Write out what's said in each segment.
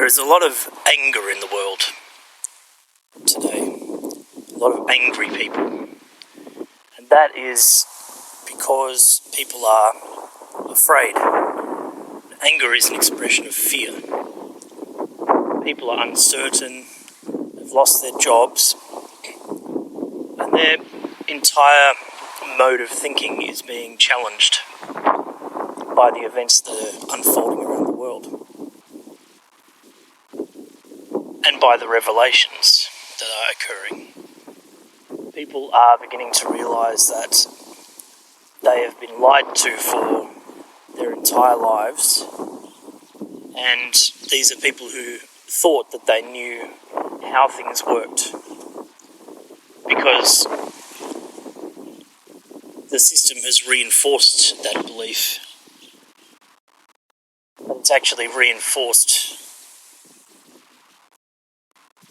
There is a lot of anger in the world today, a lot of angry people, and that is because people are afraid. Anger is an expression of fear. People are uncertain, have lost their jobs, and their entire mode of thinking is being challenged by the events that are unfolding around the world and by the revelations that are occurring. People are beginning to realise that they have been lied to for their entire lives, and these are people who thought that they knew how things worked because the system has reinforced that belief, but it's actually reinforced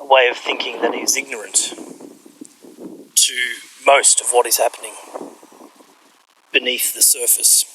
a way of thinking that is ignorant to most of what is happening beneath the surface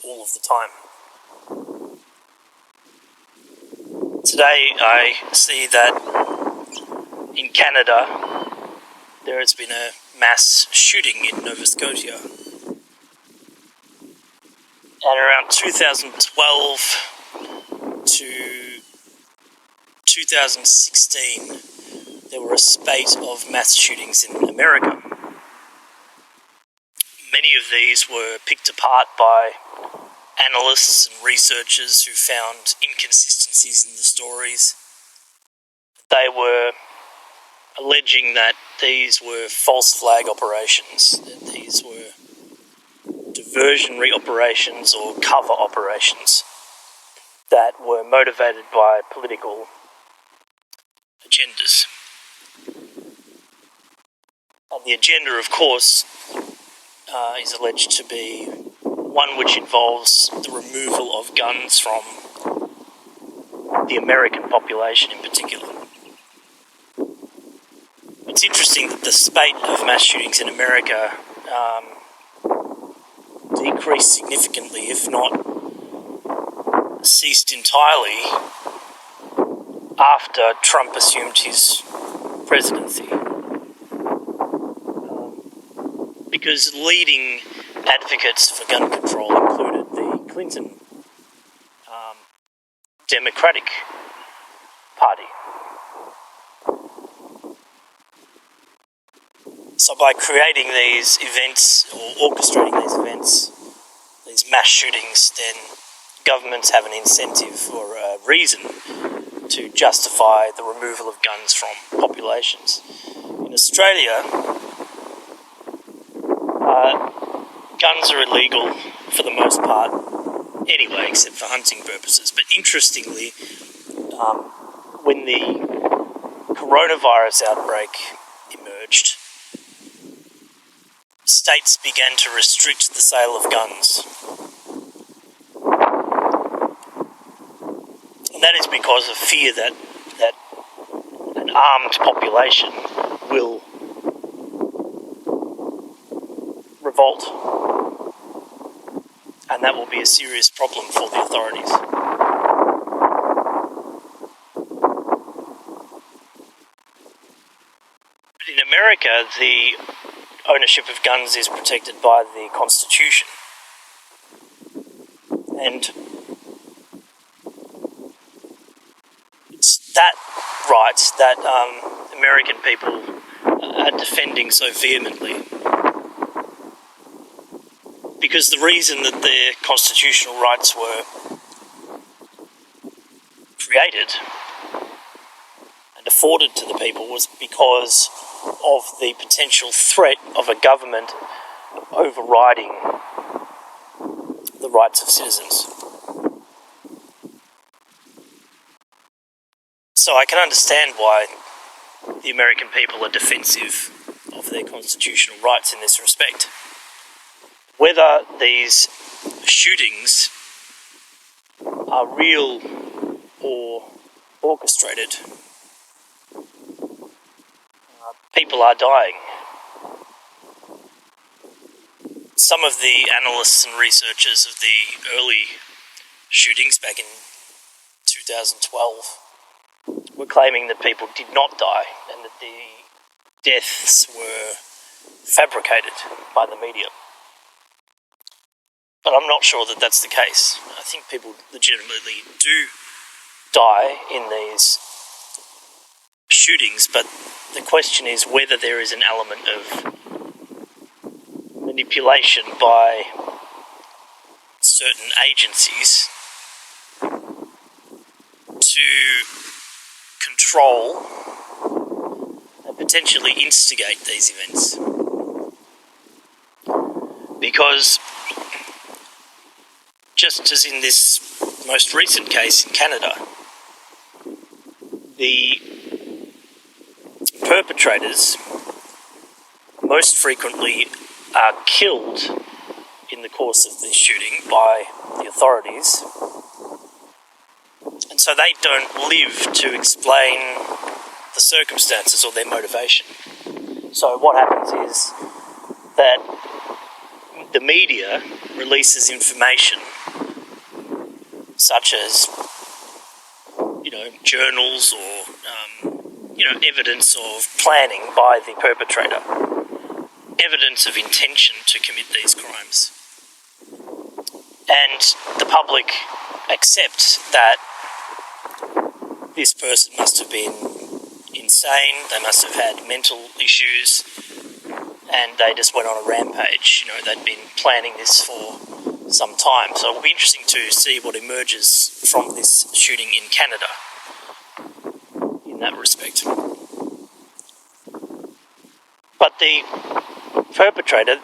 all of the time. Today I see that in Canada there has been a mass shooting in Nova Scotia. And around 2012 to 2016, there were a spate of mass shootings in America. Many of these were picked apart by analysts and researchers who found inconsistencies in the stories. They were alleging that these were false flag operations, that these were diversionary operations or cover operations that were motivated by political agendas. And the agenda, of course, is alleged to be one which involves the removal of guns from the American population in particular. It's interesting that the spate of mass shootings in America decreased significantly, if not ceased entirely, after Trump assumed his presidency. Because leading advocates for gun control included the Clinton Democratic Party. So by creating these events, or orchestrating these events, these mass shootings, then governments have an incentive or a reason to justify the removal of guns from populations. In Australia, guns are illegal for the most part anyway, except for hunting purposes. But interestingly, when the coronavirus outbreak emerged, states began to restrict the sale of guns. And that is because of fear that an armed population will revolt, and that will be a serious problem for the authorities. But in America, the ownership of guns is protected by the Constitution, and it's that right that American people are defending so vehemently. Because the reason that their constitutional rights were created and afforded to the people was because of the potential threat of a government overriding the rights of citizens. So I can understand why the American people are defensive of their constitutional rights in this respect. Whether these shootings are real or orchestrated, people are dying. Some of the analysts and researchers of the early shootings back in 2012 were claiming that people did not die and that the deaths were fabricated by the media. But I'm not sure that that's the case. I think people legitimately do die in these shootings, but the question is whether there is an element of manipulation by certain agencies to control and potentially instigate these events. Because just as in this most recent case in Canada, the perpetrators most frequently are killed in the course of this shooting by the authorities, and so they don't live to explain the circumstances or their motivation. So what happens is that the media releases information such as, journals or, evidence of planning by the perpetrator, evidence of intention to commit these crimes. And the public accept that this person must have been insane, they must have had mental issues, and they just went on a rampage. They'd been planning this for some time. So it'll be interesting to see what emerges from this shooting in Canada in that respect. But the perpetrator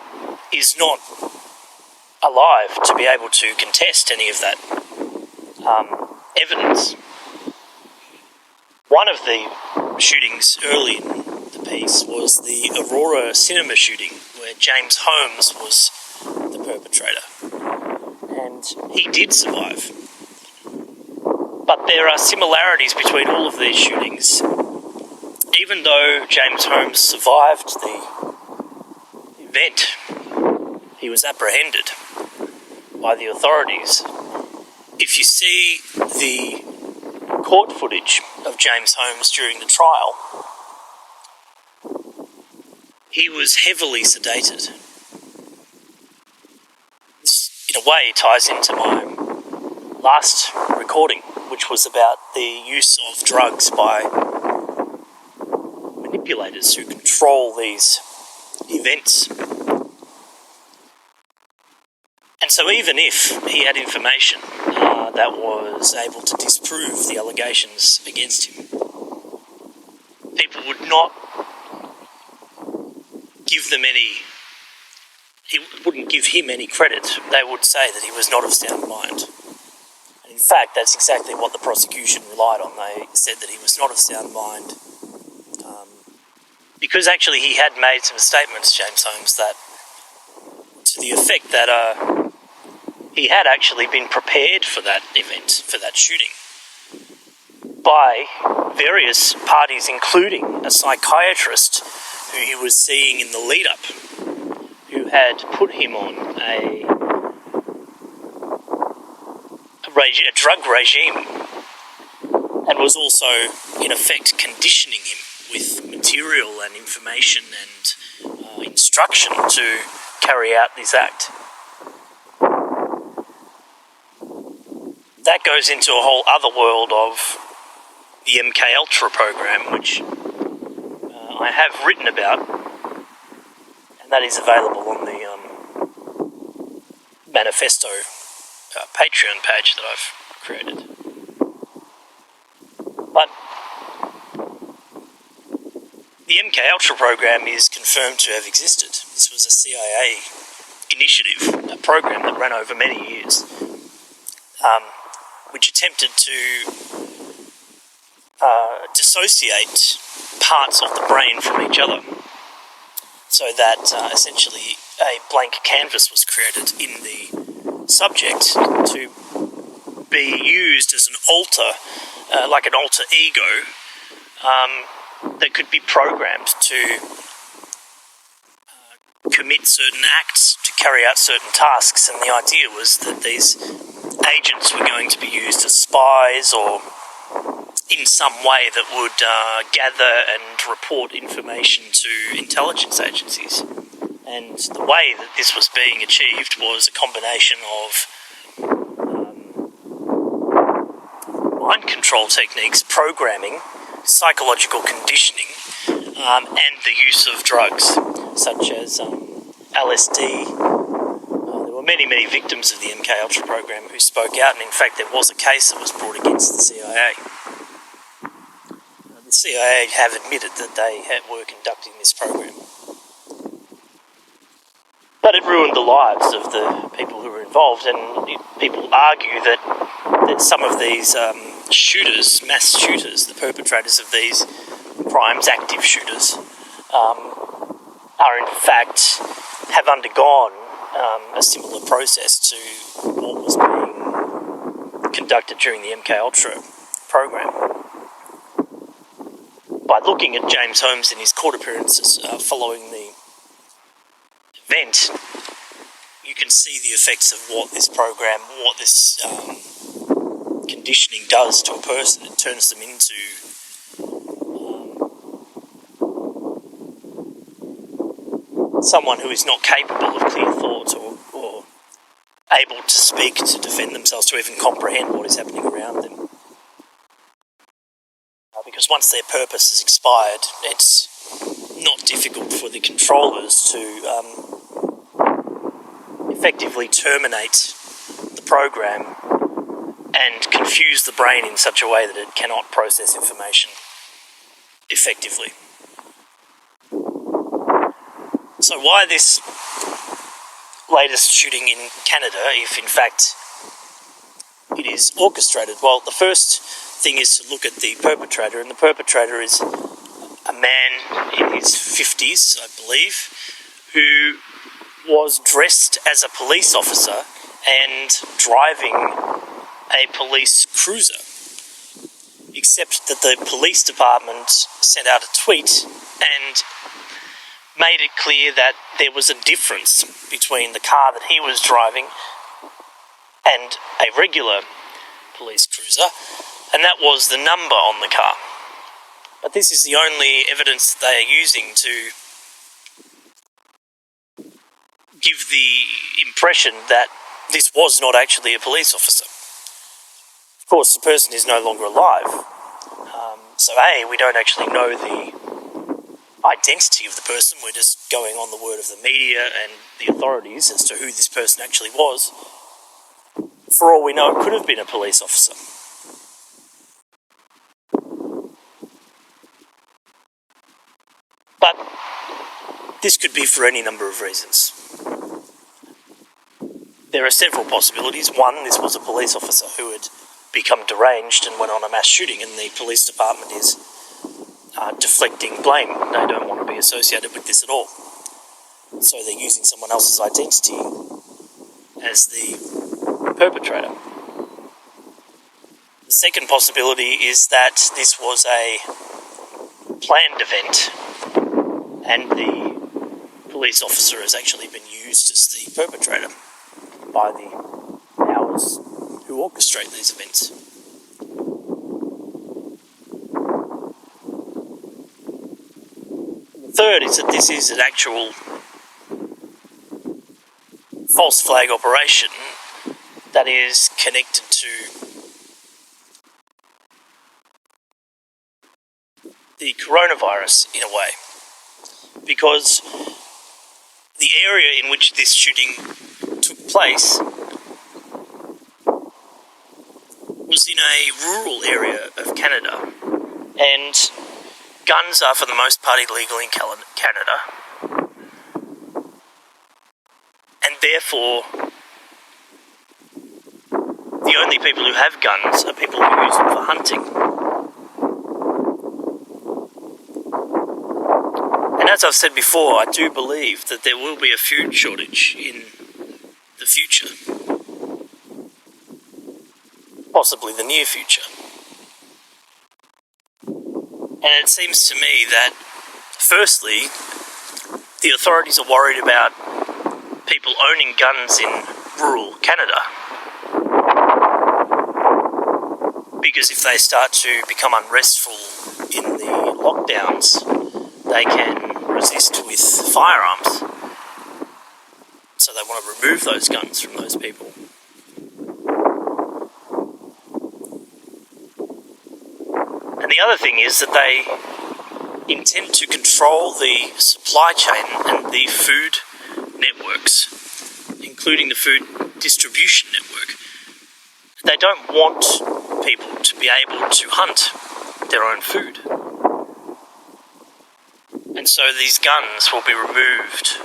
is not alive to be able to contest any of that evidence. One of the shootings early in the piece was the Aurora cinema shooting, where James Holmes was the perpetrator. And he did survive. But there are similarities between all of these shootings. Even though James Holmes survived the event, he was apprehended by the authorities. If you see the court footage of James Holmes during the trial, he was heavily sedated. This, in a way, ties into my last recording, which was about the use of drugs by manipulators who control these events. And so even if he had information that was able to disprove the allegations against him, people would not wouldn't give him any credit. They would say that he was not of sound mind. And in fact, that's exactly what the prosecution relied on. They said that he was not of sound mind because actually he had made some statements, James Holmes, that to the effect that he had actually been prepared for that event, for that shooting, by various parties, including a psychiatrist who he was seeing in the lead-up, who had put him on a drug regime and was also, in effect, conditioning him with material and information and instruction to carry out this act. That goes into a whole other world of the MK Ultra program, which I have written about, and that is available on the Manifesto Patreon page that I've created. But the MK Ultra program is confirmed to have existed. This was a CIA initiative, a program that ran over many years, which attempted to dissociate parts of the brain from each other, so that essentially a blank canvas was created in the subject to be used as an alter, like an alter ego, that could be programmed to commit certain acts, to carry out certain tasks. And the idea was that these agents were going to be used as spies or in some way that would gather and report information to intelligence agencies. And the way that this was being achieved was a combination of mind control techniques, programming, psychological conditioning, and the use of drugs such as LSD. There were many victims of the MKUltra program who spoke out, and in fact there was a case that was brought against the CIA. The CIA have admitted that they were conducting this program. But it ruined the lives of the people who were involved, and people argue that some of these shooters, mass shooters, the perpetrators of these crimes, active shooters, are in fact have undergone a similar process to what was being conducted during the MKUltra program. By looking at James Holmes in his court appearances following the event, you can see the effects of what this program, what this conditioning does to a person. It turns them into someone who is not capable of clear thought or able to speak, to defend themselves, to even comprehend what is happening around them. Because once their purpose is expired, it's not difficult for the controllers to effectively terminate the program and confuse the brain in such a way that it cannot process information effectively. So why this latest shooting in Canada, if in fact it is orchestrated? Well, the first thing is to look at the perpetrator, and the perpetrator is a man in his 50s, I believe, who was dressed as a police officer and driving a police cruiser, except that the police department sent out a tweet and made it clear that there was a difference between the car that he was driving and a regular police cruiser, and that was the number on the car. But this is the only evidence that they are using to give the impression that this was not actually a police officer. Of course, the person is no longer alive. So we don't actually know the identity of the person. We're just going on the word of the media and the authorities as to who this person actually was. For all we know, it could have been a police officer. But this could be for any number of reasons. There are several possibilities. One, this was a police officer who had become deranged and went on a mass shooting, and the police department is deflecting blame. They don't want to be associated with this at all. So they're using someone else's identity as the perpetrator. The second possibility is that this was a planned event and the police officer has actually been used as the perpetrator by the powers who orchestrate these events. The third is that this is an actual false flag operation that is connected to the coronavirus in a way, because the area in which this shooting took place was in a rural area of Canada, and guns are for the most part illegal in Canada, and therefore the only people who have guns are people who use them for hunting. And as I've said before, I do believe that there will be a food shortage in the future, possibly the near future. And it seems to me that, firstly, the authorities are worried about people owning guns in rural Canada, because if they start to become unrestful in the lockdowns, they can resist with firearms. So they want to remove those guns from those people. And the other thing is that they intend to control the supply chain and the food networks, including the food distribution network. They don't want people to be able to hunt their own food. And so these guns will be removed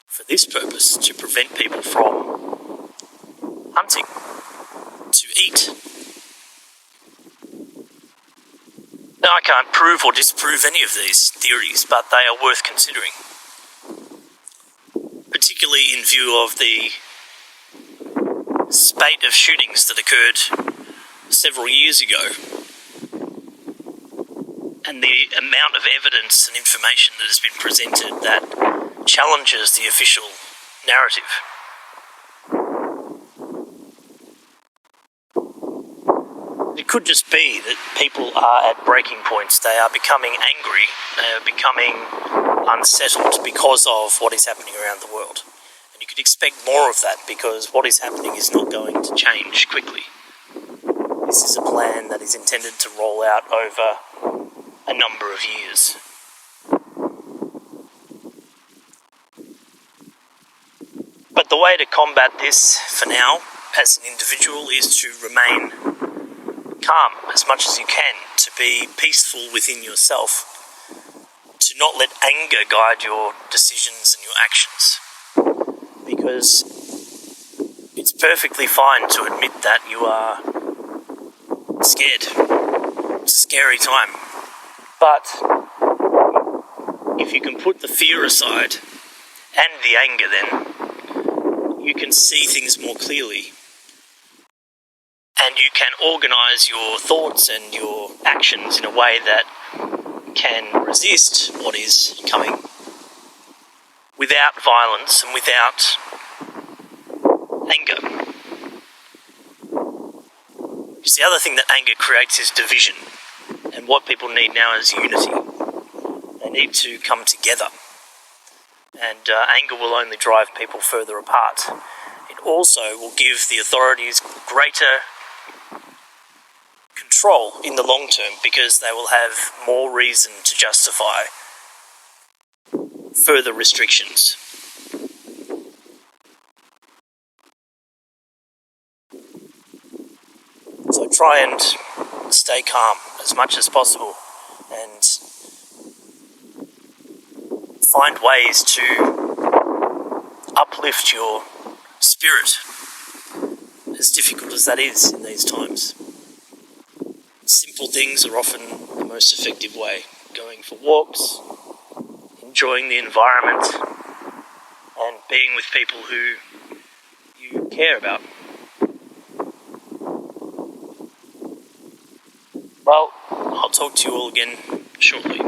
for this purpose, to prevent people from hunting, to eat. Now, I can't prove or disprove any of these theories, but they are worth considering, particularly in view of the spate of shootings that occurred several years ago, and the amount of evidence and information that has been presented that challenges the official narrative. It could just be that people are at breaking points. They are becoming angry, they are becoming unsettled because of what is happening around the world. And you could expect more of that because what is happening is not going to change quickly. This is a plan that is intended to roll out over a number of years. But the way to combat this for now, as an individual, is to remain calm as much as you can, to be peaceful within yourself, to not let anger guide your decisions and your actions. Because it's perfectly fine to admit that you are scared. It's a scary time. But if you can put the fear aside and the anger, then you can see things more clearly. And you can organise your thoughts and your actions in a way that can resist what is coming without violence and without anger. Because the other thing that anger creates is division. And what people need now is unity. They need to come together. And anger will only drive people further apart. It also will give the authorities greater control in the long term, because they will have more reason to justify further restrictions. So try and stay calm as much as possible and find ways to uplift your spirit, as difficult as that is in these times. Simple things are often the most effective way. Going for walks, enjoying the environment, and being with people who you care about. Well, I'll talk to you all again shortly.